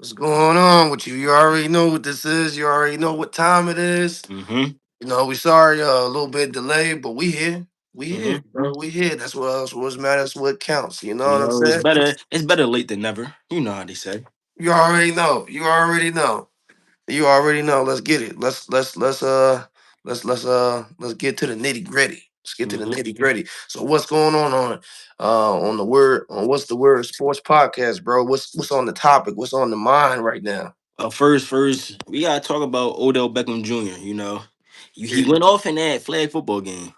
What's going on with you? You already know what this is. You already know what time it is. Mm-hmm. We sorry a little bit delayed, but we here. We here, Mm-hmm. bro. We here. That's what else. What matters. What counts. You know You what I'm know, it's saying? better. It's better late than never. You know how they say. You already know. You already know. You already know. Let's get it. Let's get to the nitty gritty. Let's get to the Mm-hmm. nitty gritty. So what's going on the word on what's the word sports podcast, bro? What's on the topic? What's on the mind right now? First, we gotta talk about Odell Beckham Jr. He Yeah, went off in that flag football game.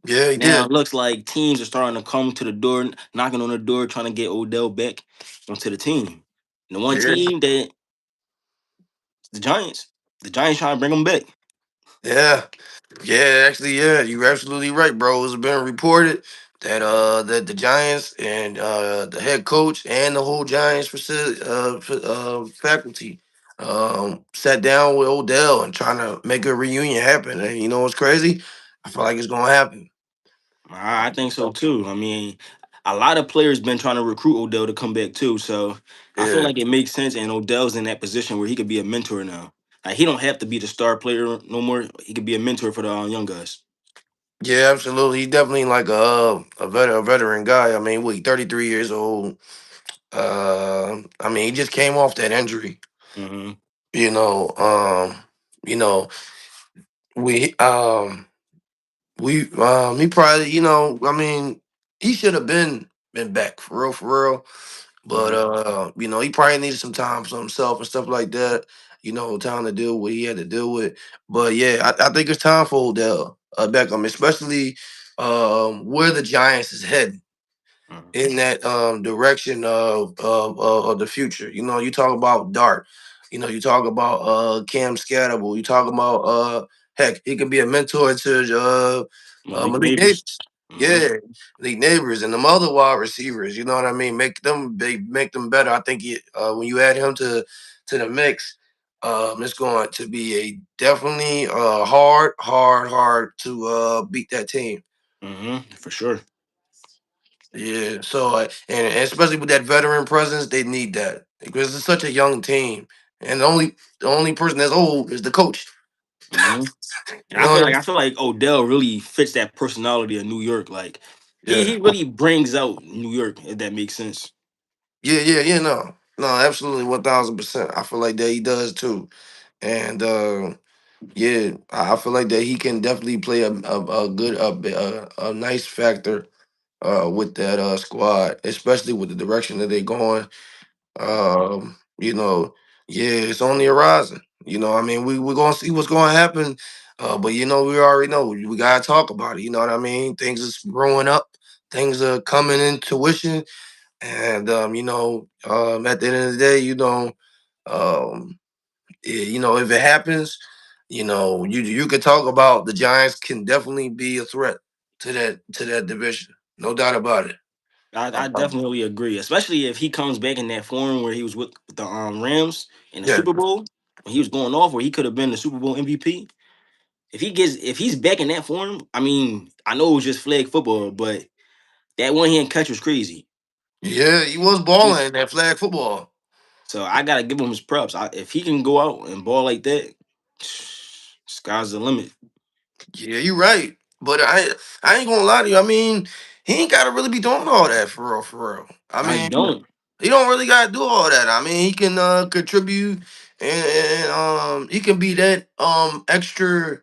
yeah, he Now did. it looks like teams are starting to come to the door, knocking on the door, trying to get Odell back onto the team. And the one Yeah. team that the Giants, the Giants trying to bring him back. Yeah, yeah, actually, yeah, you're absolutely right, bro. It's been reported that the Giants and the head coach and the whole Giants faculty sat down with Odell and trying to make a reunion happen. And you know what's crazy? I feel like it's gonna happen. I think so too. I mean, a lot of players been trying to recruit Odell to come back too. So I feel Yeah, like it makes sense, and Odell's in that position where he could be a mentor now. Like he don't have to be the star player no more. He could be a mentor for the young guys. yeah, absolutely. He's definitely like a veteran guy. I mean, what, he 33 years old. I mean, he just came off that injury. Hmm. You know, you know, we he probably, I mean, he should have been back for real. But Hmm. he probably needed some time for himself and stuff like that. Time to deal with what he had to deal with. But yeah, I think it's time for Odell Beckham, especially where the Giants is heading in that direction of the future. You talk about Dart. You talk about Cam Scatterable. You talk about heck, he could be a mentor to Malik Malik Neighbors. Davis. Hmm. Yeah, Malik Neighbors and them other wide receivers. You know what I mean? Make them better. I think when you add him to the mix, it's going to be a definitely hard to beat that team. For sure. Yeah, so and especially with that veteran presence, they need that because it's such a young team, and the only person that's old is the coach. Hmm. And You know what I mean? I feel like Odell really fits that personality of New York. Like he Yeah, really brings out New York, if that makes sense. yeah. No, absolutely, 1,000%. I feel like that he does too, and yeah, I feel like that he can definitely play a good a nice factor with that squad, especially with the direction that they're going. You know, yeah, it's on the horizon. I mean, we're gonna see what's gonna happen. But we already know we gotta talk about it. You know what I mean? Things is growing up, things are coming into fruition, and at the end of the day, um, if it happens, you could talk about the Giants can definitely be a threat to that division, no doubt about it. I definitely agree, especially if he comes back in that form where he was with the Rams in the Yeah, Super Bowl when he was going off, where he could have been the Super Bowl MVP. If he's back in that form, I mean, I know it was just flag football, but that one hand catch was crazy. yeah, he was He- balling in that flag football. So I gotta give him his props. If he can go out and ball like that, sky's the limit. Yeah, you're right. But I ain't gonna lie to you. I mean, he ain't gotta really be doing all that for real, for real. I I mean, don't. he don't really gotta do all that. I mean, he can contribute and he can be that extra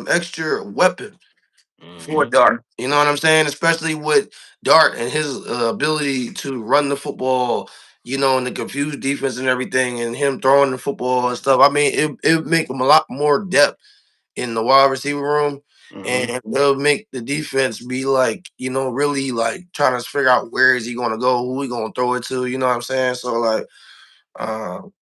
extra weapon for Hmm. Dart. You know what I'm saying? Especially with Dart and his ability to run the football, and the confused defense and everything, and him throwing the football and stuff. I mean, it make him a lot more depth in the wide receiver room, Hmm. and they'll make the defense be like, really like trying to figure out where is he going to go, who he going to throw it to. You know what I'm saying? So like,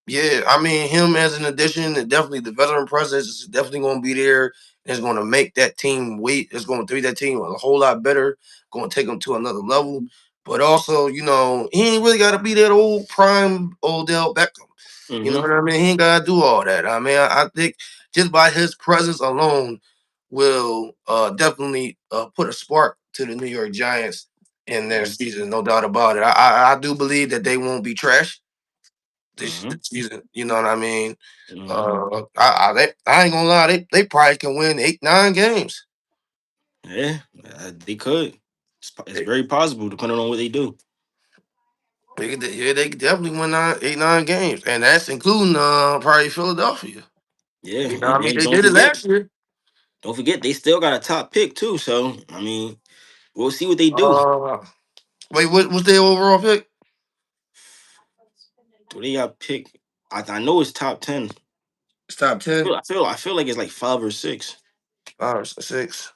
yeah, I mean, him as an addition, and definitely the veteran presence is definitely going to be there. It's going to make that team weight. It's going to make that team a whole lot better. Going to take them to another level. But also, he ain't really got to be that old prime Odell Beckham. You know Hmm. what I mean? He ain't got to do all that. I mean, I think just by his presence alone will definitely put a spark to the New York Giants in their season, no doubt about it. I do believe that they won't be trash. Hmm. this season. You know what I mean? Hmm. I ain't gonna lie, they probably can win 8, 9 games. Yeah, they could. It's They, very possible depending on what they do. yeah, they could definitely win 8, 9 games, and that's including probably Philadelphia. Yeah, You know what I mean? and They did it last year. don't forget they still got a top pick too. So I mean, we'll see what they do. Uh, Wait, what's their overall pick? Do they got pick? I know it's top 10. It's top 10. I feel like it's like 5 or 6. 6.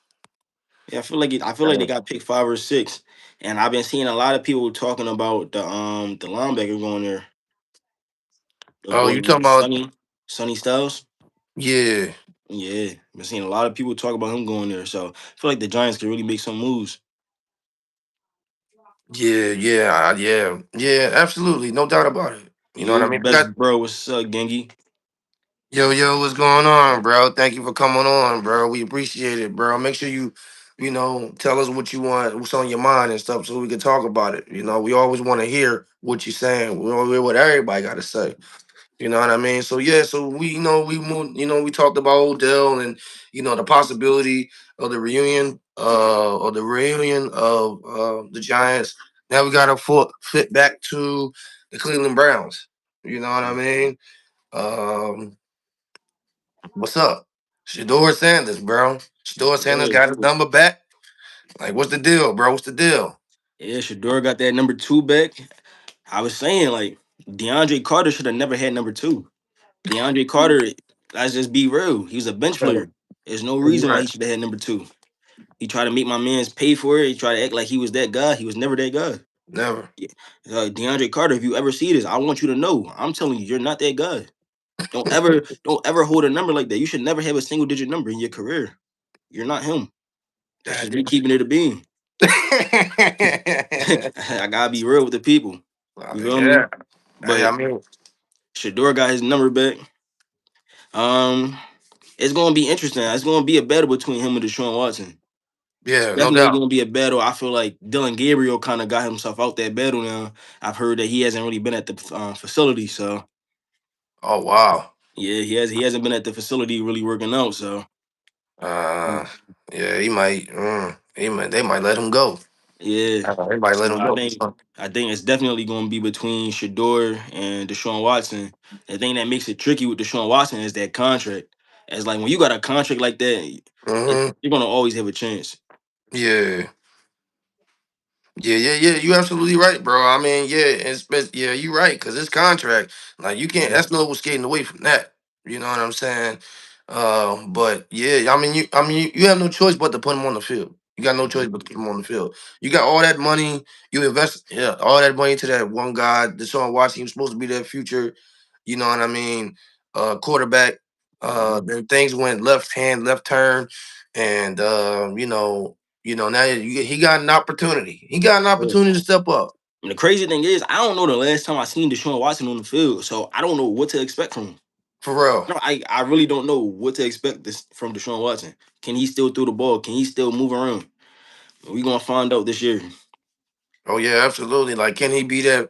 Yeah, I feel like they got picked 5 or 6, and I've been seeing a lot of people talking about the linebacker going there. The Oh, boy you talking about? Sonny Styles. Yeah, Yeah, been seeing a lot of people talk about him going there. So I feel like the Giants can really make some moves. yeah. Absolutely, no doubt about it. You know what I Yo, mean? best bro, what's up, Gengi? Yo, what's going on, bro? Thank you for coming on, bro. We appreciate it, bro. Make sure you tell us what you want, what's on your mind and stuff, so we can talk about it. We always want to hear what you're saying. We want to hear what everybody got to say. You know what I mean? So yeah, so we moved. We talked about Odell and the possibility of the reunion of the Giants. Now we got to fit back to the Cleveland Browns. You know what I mean? Um, What's up? Shador Sanders, bro. Shador Sanders Yeah, got his number back. Like, what's the deal, bro? What's the deal? yeah. Shador got that number 2 back. I was saying like DeAndre Carter should have never had number 2. DeAndre Carter, let's just be real. He was a bench Yeah, player. There's no you're reason why right. he should have had number 2. He tried to make my man's pay for it. He tried to act like he was that guy. He was never that guy. Never. Yeah. DeAndre Carter, if you ever see this, I want you to know. I'm telling you, you're not that guy. Don't ever hold a number like that. You should never have a single digit number in your career. You're not him. That's God just me damn. keeping it a bean. I gotta be real with the people. I You mean, feel yeah. me? I But mean, Shador got his number back. Um, it's gonna be interesting. It's gonna be a battle between him and Deshaun Watson. It's yeah, no definitely doubt. gonna be a battle. I feel like Dylan Gabriel kind of got himself out that battle now. I've heard that he hasn't really been at the facility, so Oh wow. yeah, he hasn't been at the facility really working out. So Uh, yeah, they might let him go. yeah, They might let so him go. I think it's definitely going to be between Shador and Deshaun Watson. The thing that makes it tricky with Deshaun Watson is that contract. It's like when you got a contract like that, Mm-hmm. you're gonna always have a chance. Yeah. Yeah. You absolutely right, bro. I mean, yeah, you right, because it's contract. Like you can't. Yeah. That's no skating away from that. You know what I'm saying? But yeah, you have no choice but to put him on the field. You got no choice Mhm. but to put him on the field. You got all that money. You invest, yeah, all that money to that one guy, Deshaun Watson. He was supposed to be their future. You know what I mean? Quarterback. Mhm. Then things went left turn, and now he got an opportunity. He got an Yeah. opportunity to step up And the crazy thing is, I don't know the last time I seen Deshaun Watson on the field, so I don't know what to expect from him. for real. No, I really don't know what to expect this from Deshaun Watson. Can he still throw the ball? Can he still move around? We gonna find out this year. Oh yeah, absolutely. Like, can he be that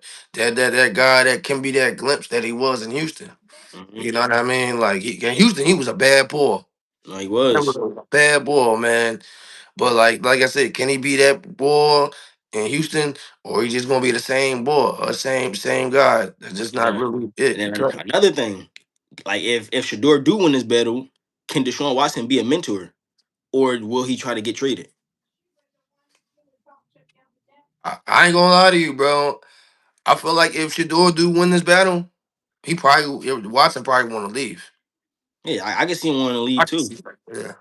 guy that can be that glimpse that he was in Houston? Hmm. You know what I mean? Like in Houston, he was a bad boy. No, he That was was. a bad boy, man. But like I said, can he be that boy in Houston, or he just gonna be the same boy, or same guy? That's just And not then, really it. and then another thing, like if Shador do win this battle, can Deshaun Watson be a mentor, or will he try to get traded? I ain't gonna lie to you, bro. I feel like if Shador do win this battle, Watson probably want to leave. Yeah, I can see him wanting to I leave can too. see that. Yeah,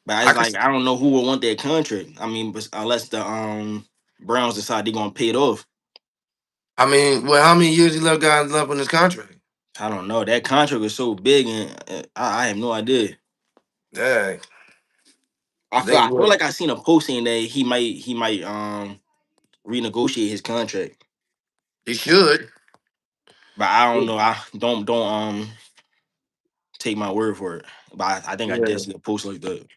But I it's can. like I don't know who will want that contract. I mean, unless the Browns decide they're gonna pay it off. I mean, well, how many years he left guys left on his contract? I don't know. That contract is so big, and I have no idea. Dang, I they feel would. like I seen a post saying that he might renegotiate his contract, He should. but I don't know. I don't take my word for it. But I think I did Yeah. see a post like that.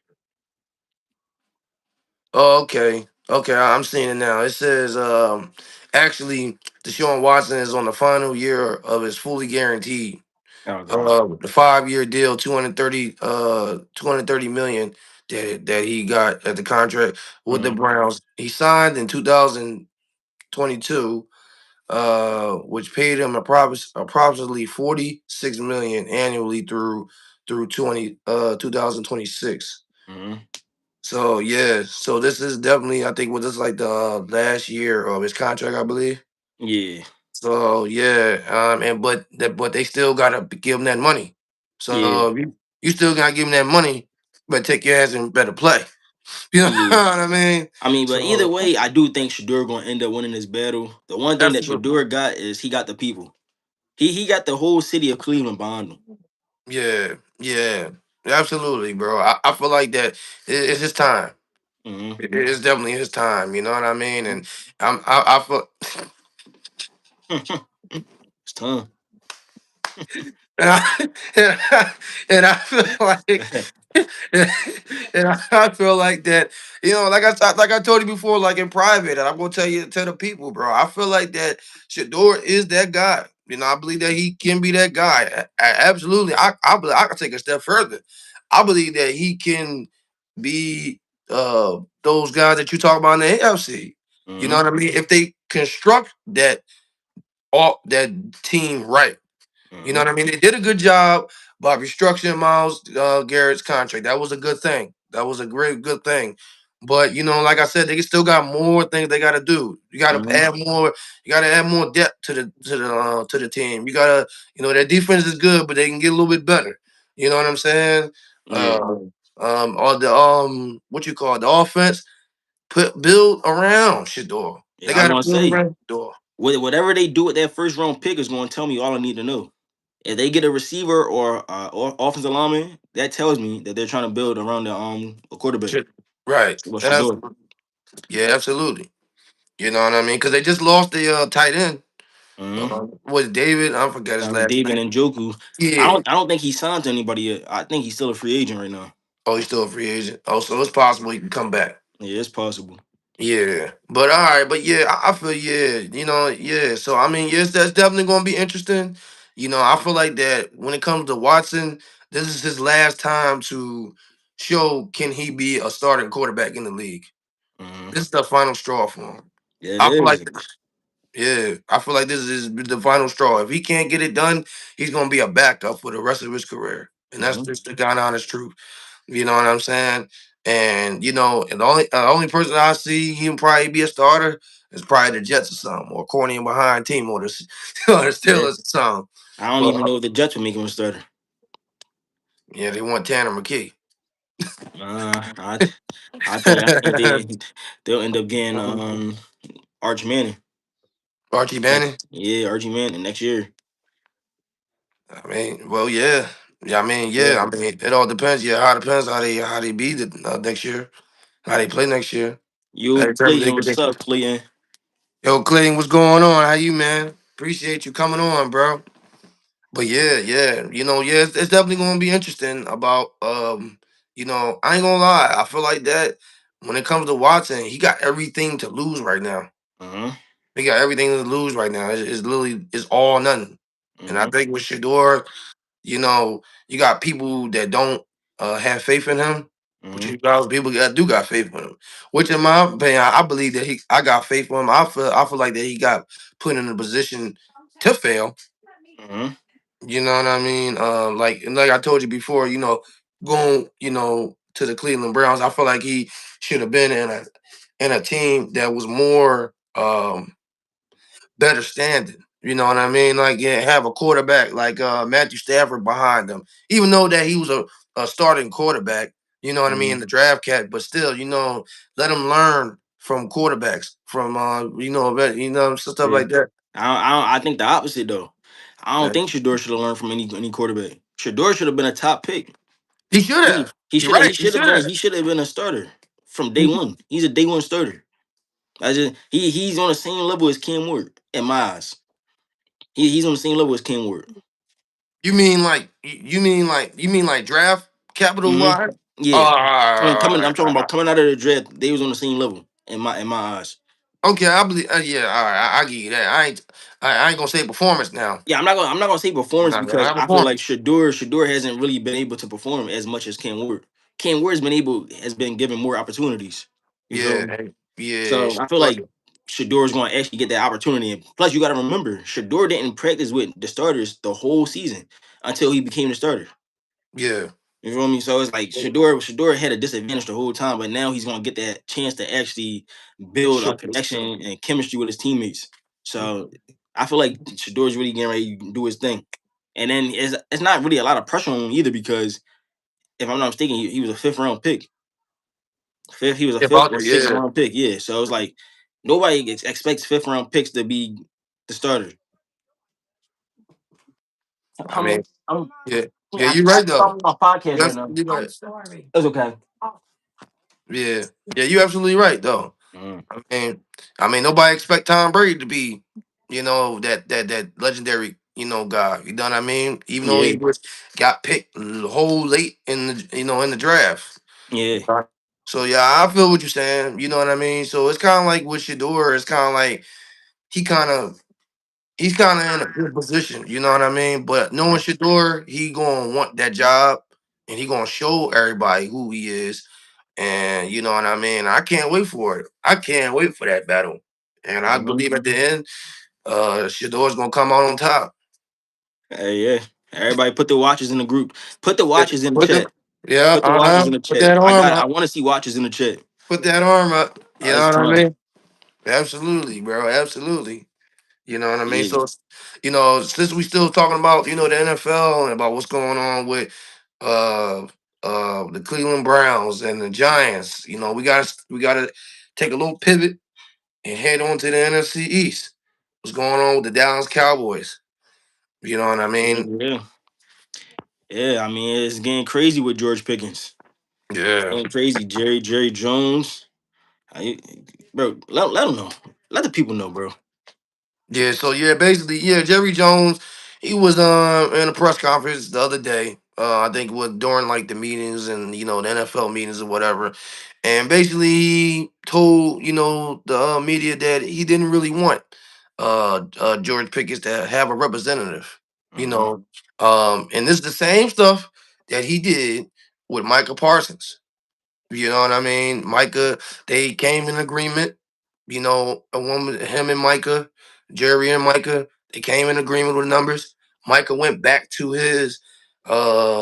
Oh, okay. Okay, I'm seeing it now. It says Actually, Deshaun Watson is on the final year of his fully guaranteed Okay. the 5 year deal, 230 million that he got at the contract with the Mm-hmm. Browns. He signed in 2022, which paid him approximately 46 million annually through 2026. Mm-hmm. So yeah, so this is definitely, I think, what this is like the last year of his contract, I believe. Yeah. So yeah, and but they still gotta give him that money. Yeah. So you still gotta give him that money, but take your ass and better play. You know Yeah. what I mean? I mean, but either So way, I do think Shador gonna end up winning this battle. The one thing that absolutely, Shador got is he got the people. He got the whole city of Cleveland behind him. yeah, yeah, absolutely, bro. I feel like that it's his time. Mm-hmm. It's definitely his time. You know what I mean? And I feel. It's time. And I, and I feel like and I feel like that, like I told you before, like in private, and I'm gonna tell the people, bro. I feel like that Shador is that guy. I believe that he can be that guy. Absolutely. I believe I can take a step further. I believe that he can be those guys that you talk about in the AFC. You know Mm-hmm. what I mean? If they construct that team right. You know Mm-hmm. what I mean? They did a good job by restructuring Miles Garrett's contract. That was a good thing. That was a great good thing. But like I said, they still got more things they got to do. You got to Mm-hmm. add more. You got to add more depth to the team. You got to their defense is good, but they can get a little bit better. You know what I'm saying? Yeah. Or the what you call it, the offense build around Shador. They Yeah, I was got to gonna build say around Shador. whatever they do with that first round pick is gonna tell me all I need to know. If they get a receiver or offensive lineman, that tells me that they're trying to build around the a quarterback. Right. Well, That's, Shador. yeah, absolutely. You know what I mean? Because they just lost the tight end. Mm-hmm. Was David? I forgot his last David name. and Joku. Yeah. I don't think he signed to anybody yet. I think he's still a free agent right now. Oh, he's still a free agent. Oh, so it's possible he can come back. Yeah, it's possible. Yeah. But all right. But yeah, I feel yeah. Yeah. So I mean, yes, that's definitely going to be interesting. I feel like that when it comes to Watson, this is his last time to show can he be a starting quarterback in the league. Hmm. This is the final straw for him. Yeah, it I feel is. like Yeah, I feel like this is the final straw. If he can't get it done, he's gonna be a backup for the rest of his career, and that's Hmm. just the God honest truth. You know what I'm saying? And the only person I see him probably be a starter is probably the Jets or something, or corny and behind team, or the or the Yeah. Steelers or something. I don't But even know if the Jets will make him a starter. yeah, they want Tanner McKee. Uh, I I tell you, I think they'll end up getting Arch Manning. Archie Manning. Yeah, Archie Manning next year. I mean, well, yeah, yeah. I mean, Yeah. yeah. I mean, it all depends. Yeah, how it depends how they be next year, how they play next year. That You determines Clayton, what's up, Clayton? Yo, Clayton, what's going on? How you, man? Appreciate you coming on, bro. But yeah, yeah, yeah, it's definitely gonna be interesting about I ain't gonna lie. I feel like that when it comes to Watson, he got everything to lose right now. Uh-huh. He got everything to lose right now. It's literally it's all or nothing. And I Uh-huh. think with Shador, you got people that don't have faith in him, but Uh-huh. you got people that do got faith in him. Which, in my opinion, I believe that I got faith in him. I feel like that he got put in a position to fail. Uh-huh. You know what I mean? Like I told you before, going to the Cleveland Browns, I feel like he should have been in a team that was more better standing. You know what I mean? Like, yeah, have a quarterback like Matthew Stafford behind him, even though that he was a starting quarterback. You know what I mean? Uh-huh. In the draft cat, but still, let him learn from quarterbacks, from stuff Yeah. like that. I think the opposite though. I don't Yeah. think Shador should have learned from any quarterback. Shador should have been a top pick. He should He have. You're right. He should have. he should have been a starter from day one. He's a day one starter. I just he's on the same level as Cam Ward in my eyes. He's on the same level as Cam Ward. You mean like draft capital Hmm. wise? Yeah. Oh, I'm talking about coming out of the draft. They was on the same level in my eyes. Okay, I believe. Yeah, all right, I give you that. I ain't gonna say performance now. Yeah, I'm not gonna say performance Not gonna because have I feel like performance. Shador hasn't really been able to perform as much as Ken Ward. Ken Ward's been given more opportunities. You feel Yeah, me? yeah, So I feel like Shador's going to actually get that opportunity. And plus, you got to remember, Shador didn't practice with the starters the whole season until he became the starter. yeah. You feel me? So it's like Shador had a disadvantage the whole time, but now he's going to get that chance to actually build a Sure. connection and chemistry with his teammates. So I feel like Shador's really getting ready to do his thing. And then it's not really a lot of pressure on him either because if I'm not mistaken, he was a fifth round pick. He was a Yeah, fifth or Butler. sixth Yeah. round pick. Yeah. So it's like nobody expects fifth round picks to be the starter. I mean, I'm yeah, yeah. yeah, You're right though. I'm on my podcast You right now. absolutely right. It's okay. Yeah, yeah. You're absolutely right though. Mm. I mean, nobody expect Tom Brady to be, that legendary, guy. You know what I mean? Even though Yeah, he was got picked whole late in the, in the draft. yeah. Right. So yeah, I feel what you're saying. You know what I mean? So it's kind of like with Shador. It's kind of like he kind of he's kind of in a good position. You know what I mean? But knowing Shador, he gonna want that job, and he gonna show everybody who he is. And you know what I mean? I can't wait for it. I can't wait for that battle. And I Mhm. believe at the end, Shador's gonna come out on top. Hey, yeah. Everybody put the watches in the group. Put the Yeah, watches in the put the chat. yeah, Put the watches in the put chat. that I arm got. I up. want to see watches in the chat. Put that arm up. You know It's what I time. mean? Absolutely, bro. Absolutely. You know what I mean? Yeah. So, since we still talking about, the NFL and about what's going on with uh the Cleveland Browns and the Giants, we gotta take a little pivot and head on to the NFC East. What's going on with the Dallas Cowboys? You know what I mean? Yeah. Yeah. I mean, it's getting crazy with George Pickens. Yeah. Getting crazy. Jerry Jones. I, bro, let them know. Let the people know, bro. Yeah, so yeah, basically, yeah, Jerry Jones, he was in a press conference the other day. I think it was during like the meetings and the NFL meetings or whatever. And basically he told, the media that he didn't really want George Pickens to have a representative, you Mhm. know. And this is the same stuff that he did with Michael Parsons. You know what I mean? Micah, they came in agreement. A woman, him and Micah, Jerry and Micah, they came in agreement with numbers. Micah went back to his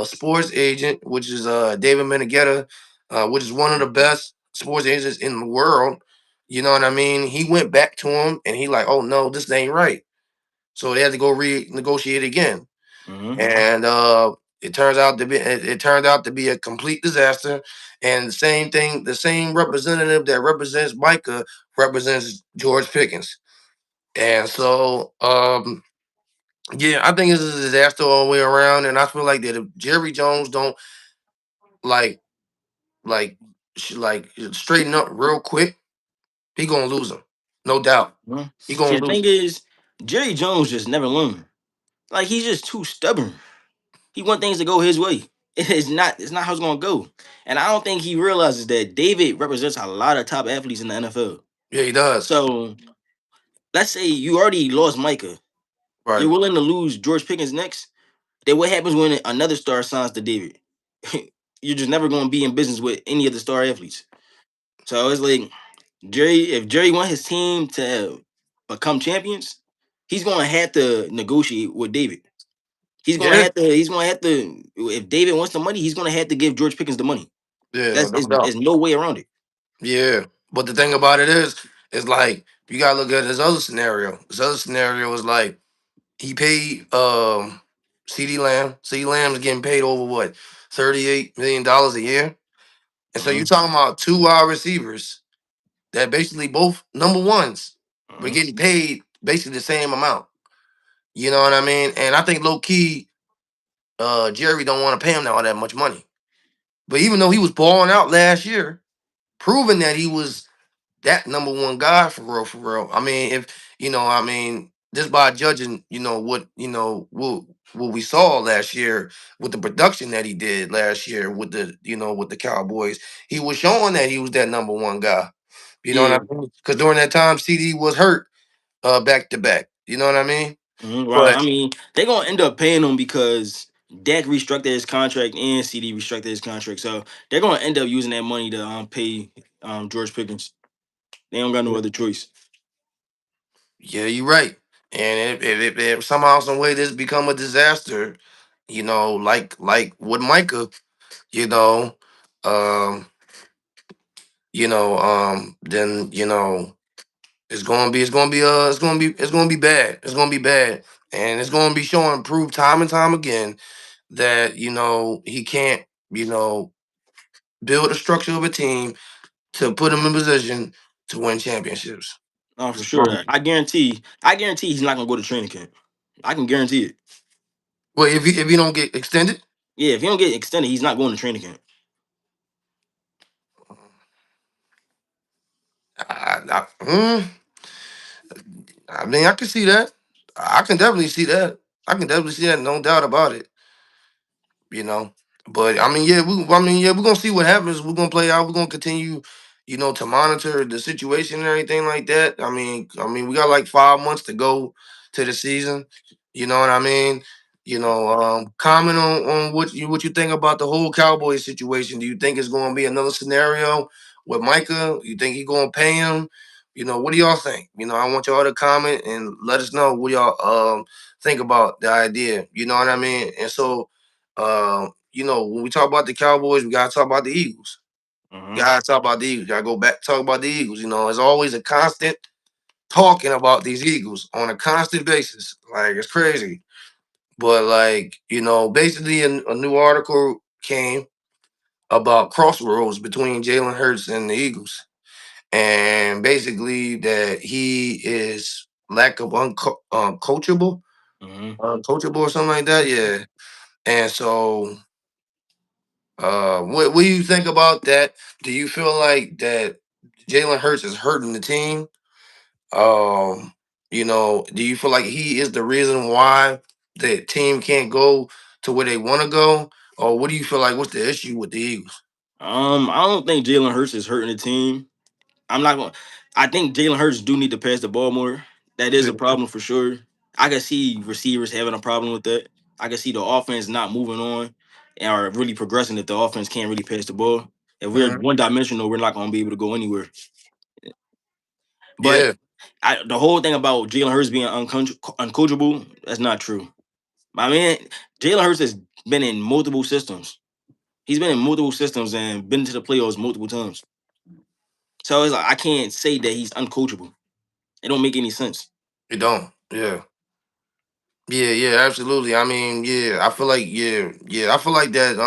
sports agent, which is David Menegetta, which is one of the best sports agents in the world. You know what I mean? He went back to him and he like, oh no, this ain't right. So they had to go renegotiate again. Mhm. And it turned out to be a complete disaster. And the same thing, the same representative that represents Micah represents George Pickens. And so, yeah, I think it's a disaster all the way around. And I feel like that if Jerry Jones don't like like straighten up real quick, he gonna lose him, no doubt. Mhm. He See, gonna the lose thing him. is, Jerry Jones just never learned. Like he's just too stubborn. He want things to go his way. It's not how it's gonna go. And I don't think he realizes that David represents a lot of top athletes in the NFL. Yeah, he does. So let's say you already lost Micah. You're Right. willing to lose George Pickens next. Then what happens when another star signs to David? You're just never gonna be in business with any of the star athletes. So it's like if Jerry want his team to become champions, he's gonna have to negotiate with David. Yeah. He's gonna have to if David wants the money, he's gonna have to give George Pickens the money. Yeah, no doubt. There's no way around it. Yeah, but the thing about it is like you gotta look at his other scenario. His other scenario is like he paid CD Lamb. CD Lamb's getting paid over what $38 million a year, and so you're Mhm, talking about two wide receivers that basically both number ones, but mhm, getting paid basically the same amount. You know what I mean? And I think low key, Jerry don't want to pay him all that much money. But even though he was balling out last year, proving that he was that number one guy for real, for real. I mean, if just by judging, what we saw last year with the production that he did last year with the Cowboys, he was showing that he was that number one guy. You know what Yeah, I mean? Because during that time, CD was hurt back to back. You know what I mean? right. I But mean, they're gonna end up paying him because Dak restructured his contract and CD restructured his contract. So they're gonna end up using that money to pay George Pickens. They don't got no other choice. yeah, you're right. And if somehow, some way this become a disaster, like with Micah, you know, um, then it's gonna be bad. It's gonna be bad, and it's gonna be showing proof time and time again that he can't build a structure of a team to put him in position to win championships. Oh, for sure. I guarantee he's not gonna go to training camp. I can guarantee it. Well, if you don't get extended, Yeah, if he don't get extended, he's not going to training camp. I mean, I can see that. I can definitely see that. I can definitely see that. No doubt about it. you know. But yeah, we're gonna see what happens. We're gonna play out. We're gonna continue, to monitor the situation and everything like that. We got like 5 months to go to the season. You know what I mean? Comment on what you think about the whole Cowboys situation. Do you think it's gonna be another scenario with Micah? You think he's gonna pay him? What do y'all think? I want y'all to comment and let us know what y'all think about the idea. You know what I mean? And so when we talk about the Cowboys, we gotta talk about the Eagles. We Uh-huh. gotta talk about the Eagles. Gotta go back talk about the Eagles. It's always a constant talking about these Eagles on a constant basis. Like it's crazy. But basically a new article came about crossroads between Jalen Hurts and the Eagles. And basically that he is lack of Uh-huh. uncoachable or something like that. Yeah. And so what do you think about that? Do you feel like that Jalen Hurts is hurting the team? Do you feel like he is the reason why the team can't go to where they want to go? Or what do you feel like? What's the issue with the Eagles? I don't think Jalen Hurts is hurting the team. I'm not going. I think Jalen Hurts do need to pass the ball more. That is Yeah. a problem for sure. I can see receivers having a problem with that. I can see the offense not moving on and are really progressing if the offense can't really pass the ball. If we're Mhm. one dimensional, we're not going to be able to go anywhere. But Yeah, the whole thing about Jalen Hurts being uncoachable, that's not true. My man, Jalen Hurts has been in multiple systems. He's been in multiple systems and been to the playoffs multiple times. So it's like I can't say that he's uncoachable. It don't make any sense. it don't. Yeah. Yeah, absolutely. I feel like I feel like that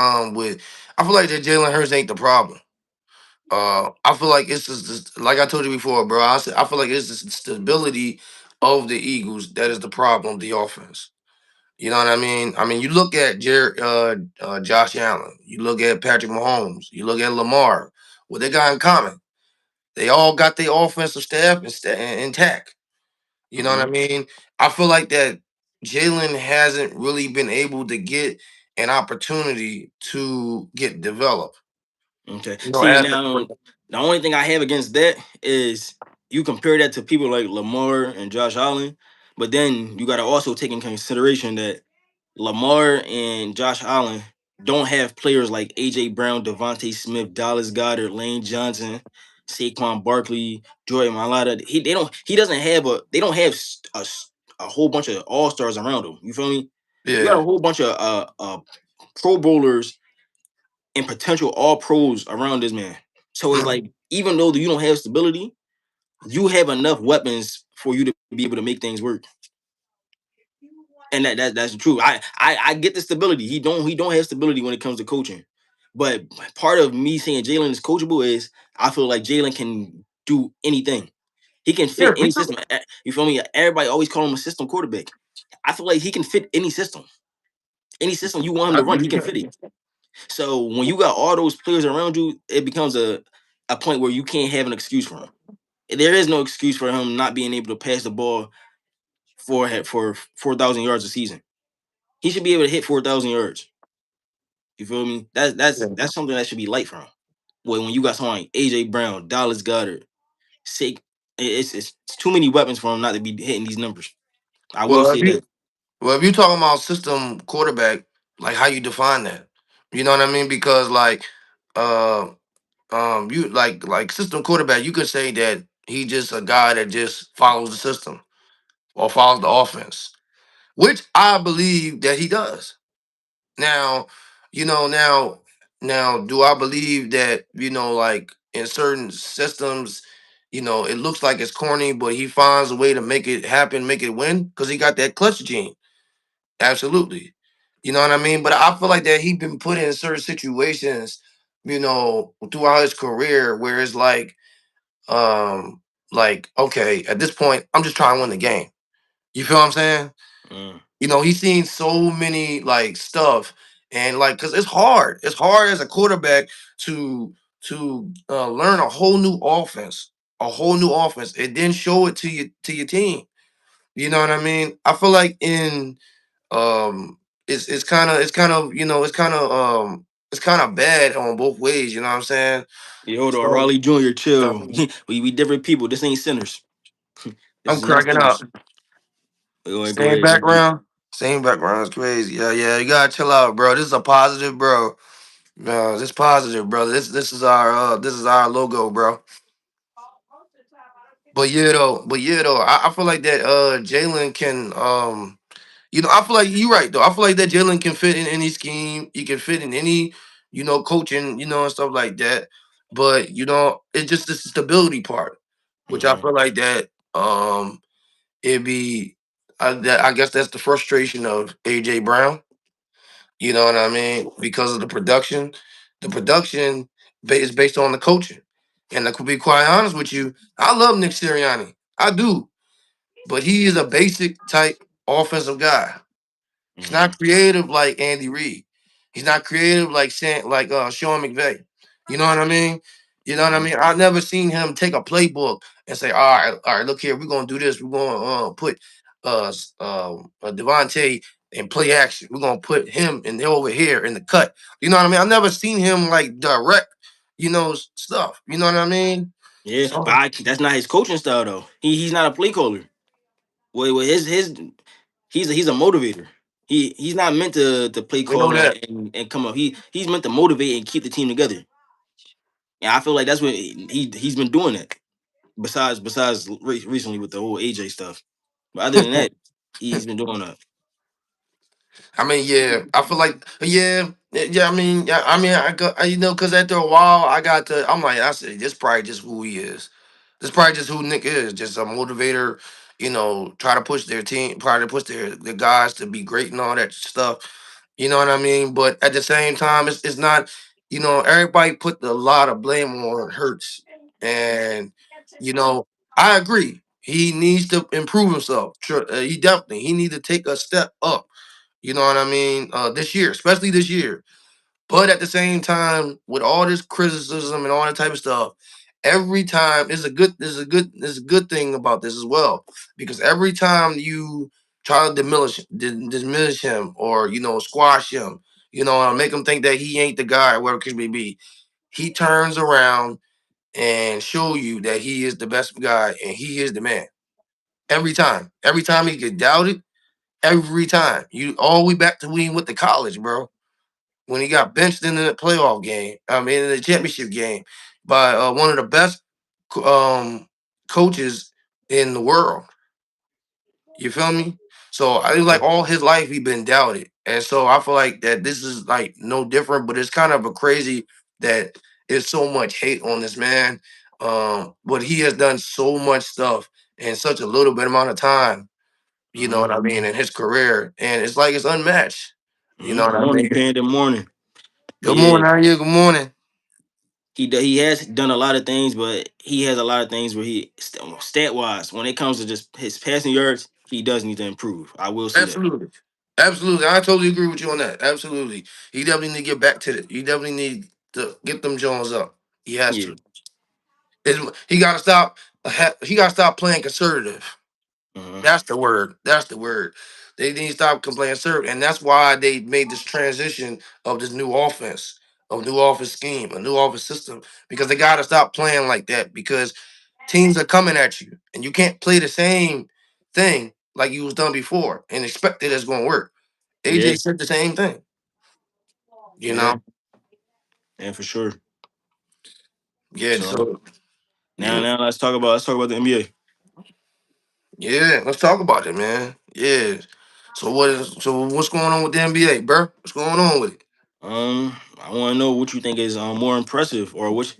I feel like that Jalen Hurts ain't the problem. I feel like it's just like I told you before, bro. I feel like it's the stability of the Eagles that is the problem, the offense. You know what I mean? You look at Josh Allen, you look at Patrick Mahomes, you look at Lamar. What they got in common? They all got their offensive staff intact. You know what I Mhm. mean? I feel like that Jalen hasn't really been able to get an opportunity to get developed. Okay. You know, See as now, the only thing I have against that is you compare that to people like Lamar and Josh Allen, but then you got to also take in consideration that Lamar and Josh Allen don't have players like AJ Brown, Devontae Smith, Dallas Goddard, Lane Johnson, Saquon Barkley, Jordan Mailata. He doesn't have they don't have a whole bunch of all stars around him. You feel me? You got a yeah. whole bunch of Pro Bowlers and potential All Pros around this man. So it's Mhm. like even though you don't have stability, you have enough weapons for you to be able to make things work. And that's true. I get the stability. He don't have stability when it comes to coaching. But part of me saying Jalen is coachable is I feel like Jalen can do anything. He can Yeah, fit any system. You feel me? Everybody always call him a system quarterback. I feel like he can fit any system. Any system you want him I to run, agree he with can fit that. it. So when you got all those players around you, it becomes a point where you can't have an excuse for him. There is no excuse for him not being able to pass the ball for 4,000 yards a season. He should be able to hit 4,000 yards. You feel me? That's Yeah. that's that's something that should be light for him. Well, when you got someone like AJ Brown, Dallas Goddard, Sick. It's too many weapons for him not to be hitting these numbers. I will Well, say that. if you talking about system quarterback, like how you define that, you know what I mean? Because uh, you like system quarterback, you could say that he just a guy that just follows the system or follows the offense, which I believe that he does. Now, you know, now do I believe that, like in certain systems, it looks like it's corny, but he finds a way to make it happen, make it win, because he got that clutch gene. Absolutely. You know what I mean? But I feel like that he been put in certain situations, throughout his career where it's um, okay, at this point, I'm just trying to win the game. You feel what I'm saying? Mm. He's seen so many like stuff, and like, cause it's hard. It's hard as a quarterback to learn a whole new offense, and then show it to your team. You know what I mean? I feel like in it's kind of bad on both ways. You know what I'm saying? Yeah, hold on, So Raleigh Jr. Chill. um, We different people. This ain't sinners. This I'm is not cracking up. sinners. Go ahead, go Same ahead, go ahead. background. Same background. It's crazy. Yeah, yeah. You gotta chill out, bro. This is a positive, bro. No, this positive, brother. This is our logo, bro. But yeah, though, I feel like that Jalen can I feel like you're right though. I feel like that Jalen can fit in any scheme. He can fit in any, coaching, and stuff like that. But it's just the stability part, which I Mhm. feel like that it'd be I guess that's the frustration of AJ Brown. You know what I mean? Because of the production. The production is based on the coaching. And I could be quite honest with you, I love Nick Sirianni. I do. But he is a basic type offensive guy. He's Mhm. not creative like Andy Reid. He's not creative like Sean McVay. You know what I mean? You know what I Mhm. mean? I've never seen him take a playbook and say, all right, look here, we're gonna do this. We're gonna put Devontae in play action. We're gonna put him in over here in the cut. You know what I mean? I've never seen him like direct, stuff. You know what I mean? Yeah, but So that's not his coaching style though. He's not a play caller. Well, his he's a motivator. He's not meant to play we know call that. and come up. He's meant to motivate and keep the team together. And I feel like that's what he's been doing that. Besides recently with the whole AJ stuff. But other than that, he's been doing that. I mean, yeah, I feel like, yeah, yeah. I mean, I got, because after a while, I'm like, I said, this probably just who he is. This probably just who Nick is, just a motivator. Try to push their team, try to push their guys to be great and all that stuff. You know what I mean? But at the same time, it's not. Everybody put a lot of blame on Hurts, and you know, I agree. He needs to improve himself. He needs to take a step up. You know what I mean? This year, especially this year. But at the same time, with all this criticism and all that type of stuff, every time there's a good thing about this as well. Because every time you try to diminish him or squash him, make him think that he ain't the guy, whatever it may be, he turns around and show you that he is the best guy and he is the man. Every time. Every time he get doubted, every time. You all the way back to when he went to college, bro. When he got benched in the playoff game, I mean in the championship game by one of the best coaches in the world. You feel me? So I feel like all his life he been doubted, and so I feel like that this is like no different. But it's kind of a crazy that there's so much hate on this man. But he has done so much stuff in such a little bit amount of time. You know Mhm. what I mean in his career, and it's like it's unmatched. You know what I Morning, mean? Panda, morning. But Good yeah, morning, how are you? Good morning. he has done a lot of things, but he has a lot of things where stat wise, when it comes to just his passing yards, he does need to improve. I will say that. Absolutely. Absolutely. I totally agree with you on that. Absolutely. He definitely need to get back to it. He definitely need to get them Jones up. He has Yeah. to. He gotta stop he gotta stop playing conservative. Uh-huh. That's the word. That's the word. They need to stop playing conservative. And that's why they made this transition of this new offense, a new office scheme, a new office system. Because they gotta stop playing like that. Because Teams are coming at you, and you can't play the same thing like you was done before and expect that it's going to work. Yeah, AJ said the same thing. You yeah, know, and for sure. yeah. So So now, yeah, now let's talk about the NBA. yeah. Let's talk about it, man. Yeah. So what's going on with the NBA, bro? What's going on with it? I want to know what you think is more impressive, or which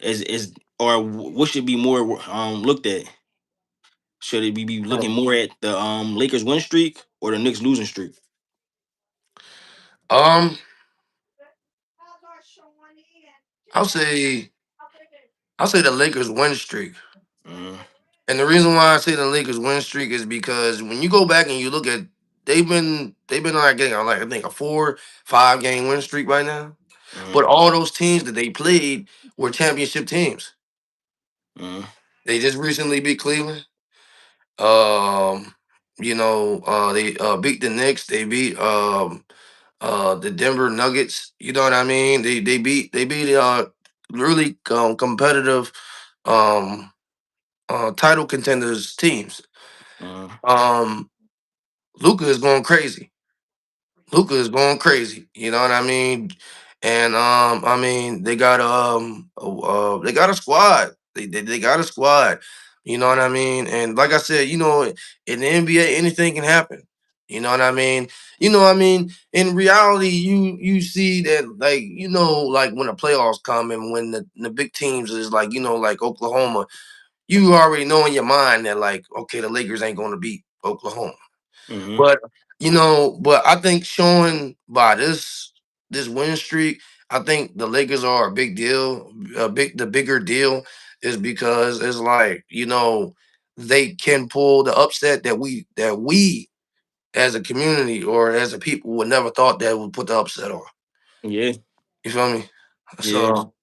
is or what should be more looked at. Should it be looking more at the Lakers win streak or the Knicks losing streak? Um, I'll say I'll say the Lakers win streak. Mm, And the reason why I say the Lakers win streak is because when you go back and you look at they've been like getting on like I think a 4-5 game win streak right now. But mm, all those teams that they played were championship teams. mm, They just recently beat Cleveland. Um, they beat the Knicks. They beat the Denver Nuggets. You know what I mean? They beat really competitive um title contenders teams. mm, Um Luca is going crazy. Luca is going crazy. You know what I mean? And I mean they got a squad. They got a squad. You know what I mean? And like I said, in the NBA, anything can happen. You know what I mean? In reality, you see that like when the playoffs come and when the big teams is like, like Oklahoma, you already know in your mind that like, okay, the Lakers ain't gonna beat Oklahoma. mm, But but I think showing by this win streak, I think the Lakers are a big deal. The bigger deal is because it's like they can pull the upset that we as a community or as a people would never thought that would put the upset on. yeah, You feel me? yeah, So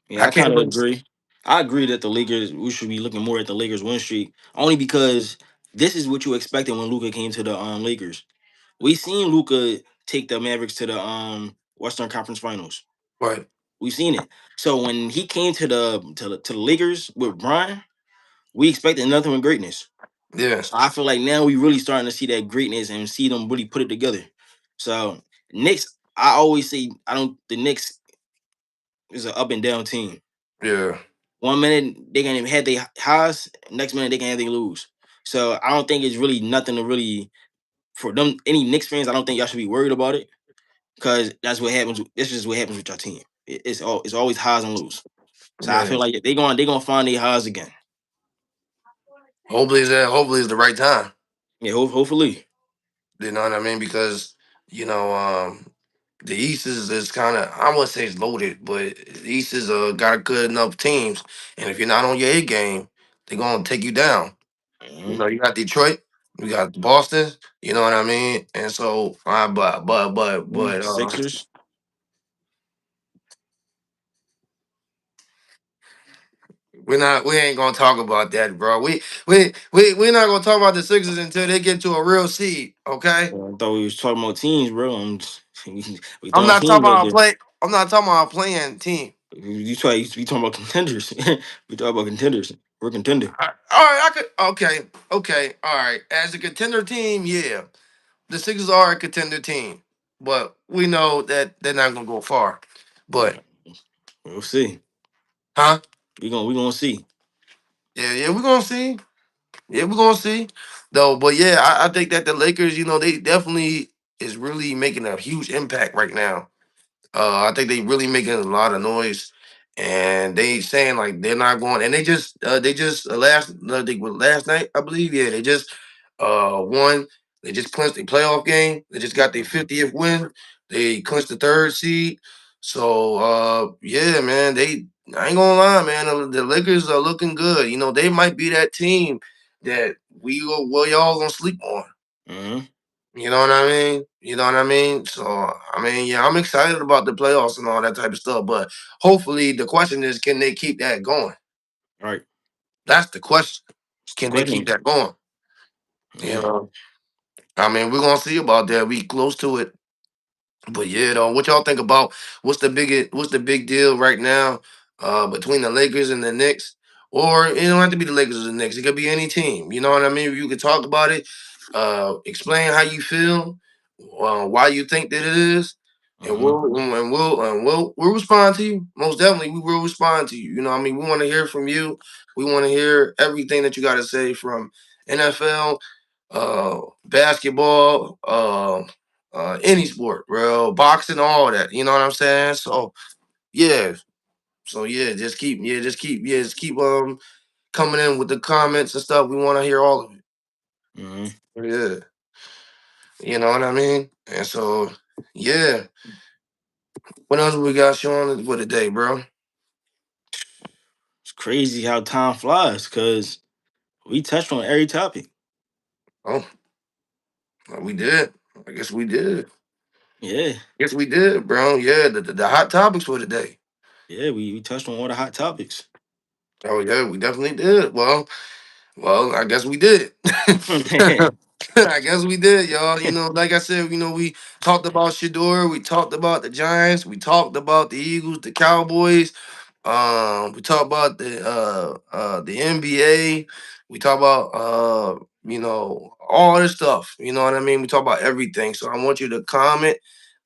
yeah. I I kind can't of really. agree. I agree that the Lakers we should be looking more at the Lakers win streak only because this is what you expected when Luca came to the Lakers. We seen Luca take the Mavericks to the Western Conference Finals. Right. We've seen it. So when he came to the Lakers with Brian, we expected nothing but greatness. Yeah. So I feel like now we really starting to see that greatness and see them really put it together. So Knicks, I always say I don't. The Knicks is an up and down team. Yeah. 1 minute they can have their highs, next minute they can have they lose. So I don't think it's really nothing to really for them. Any Knicks fans, I don't think y'all should be worried about it because that's what happens. This is what happens with your team. It's always highs and lows. So I Yeah. feel like they gonna find their highs again. Hopefully it's the right time. Yeah, hopefully. You know what I mean? Because you know, the East is kind of I wouldn't say it's loaded, but the East is got good enough teams, and if you're not on your A game, they're gonna take you down. Mhm. You got Detroit, you got Boston. You know what I mean? And so, Sixers. we ain't gonna talk about that, bro. We're not gonna talk about the Sixers until they get to a real seed. Okay. I thought we was talking about teams, bro. We I'm throwing not talking teams out about there. play. I'm not talking about playing team. We talking about contenders. We talking about contenders. We're a contender. All right, I could. Okay, all right. As a contender team, yeah, the Sixers are a contender team, but we know that they're not gonna go far. But We'll see. huh? We gonna see. Yeah, we're gonna see. Yeah, we're gonna see. Though, but yeah, I think that the Lakers, they definitely is really making a huge impact right now. I think they really making a lot of noise, and they saying like they're not going. And they just last night I believe, yeah, they just won. They just clinched the playoff game. They just got their 50th win. They clinched the third seed. So yeah, man, I ain't gonna lie, man. The Lakers are looking good. They might be that team that we all gonna sleep on. Hmm. You know what I mean? You know what I mean? So I mean, yeah, I'm excited about the playoffs and all that type of stuff. But hopefully, the question is, can they keep that going? All right. That's the question. It's the Can they keep question. that going? You Yeah. know, I mean, we're gonna see about that. We close to it. But yeah, though, what y'all think about what's the big deal right now between the Lakers and the Knicks? or it don't have to be the Lakers or the Knicks. It could be any team. You know what I mean? You could talk about it, explain how you feel, why you think that it is, and Uh-huh. we'll respond to you. Most definitely, we will respond to you. You know what I mean? We want to hear from you. We want to hear everything that you got to say from NFL, basketball, any sport, bro, boxing, all that. You know what I'm saying? So yeah, just keep coming in with the comments and stuff. We want to hear all of it. Uh-huh. Yeah, you know what I mean. And so yeah, what else we got showing for today, bro? It's crazy how time flies because we touched on every topic. Oh, we did. I guess we did. Yeah, Yes, we did, bro. Yeah, the hot topics for today. yeah, we touched on all the hot topics. Oh yeah, we definitely did. Well, I guess we did. I guess we did, y'all. You know, like I said, we talked about Shador, we talked about the Giants, we talked about the Eagles, the Cowboys. We talked about the NBA. We talked about all this stuff. You know what I mean? We talk about everything. So I want you to comment,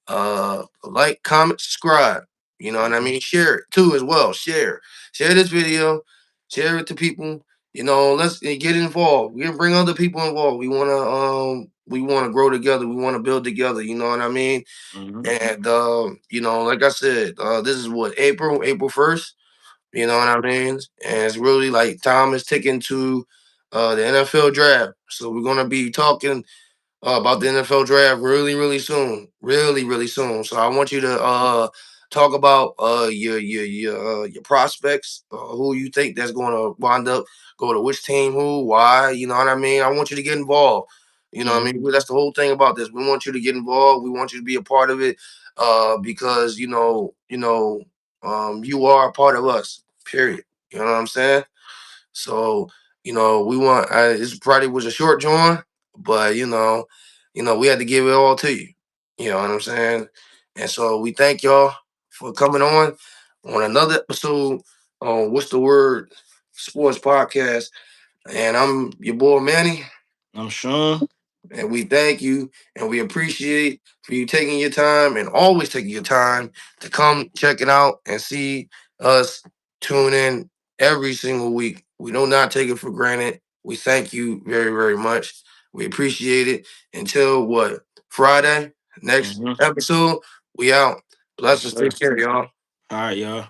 like, comment, subscribe. You know what I mean? Share it too as well. Share this video, share it to people. You know, let's get involved. We bring other people involved. We wanna grow together. We wanna build together. You know what I mean? Mhm. And like I said, this is what April 1st. You know what I mean? And it's really like time is ticking to the NFL draft. So we're gonna be talking about the NFL draft really, really soon, really, really soon. So I want you to talk about your prospects, who you think that's going to wind up go to which team, who, why. You know what I mean? I want you to get involved. You know what I Mhm. mean? That's the whole thing about this. We want you to get involved. We want you to be a part of it, because you are a part of us. Period. You know what I'm saying? So, we want. This probably was a short joint, but we had to give it all to you. You know what I'm saying? And so we thank y'all for coming on another episode on What's the Word Sports Podcast. And I'm your boy Manny. I'm Sean. And we thank you and we appreciate for you taking your time and always taking your time to come check it out and see us tune in every single week. We do not take it for granted. We thank you very, very much. We appreciate it. Until what? Friday, next Mhm. episode, we out. Yes, Blessings. sir. Take care, y'all. All right, y'all.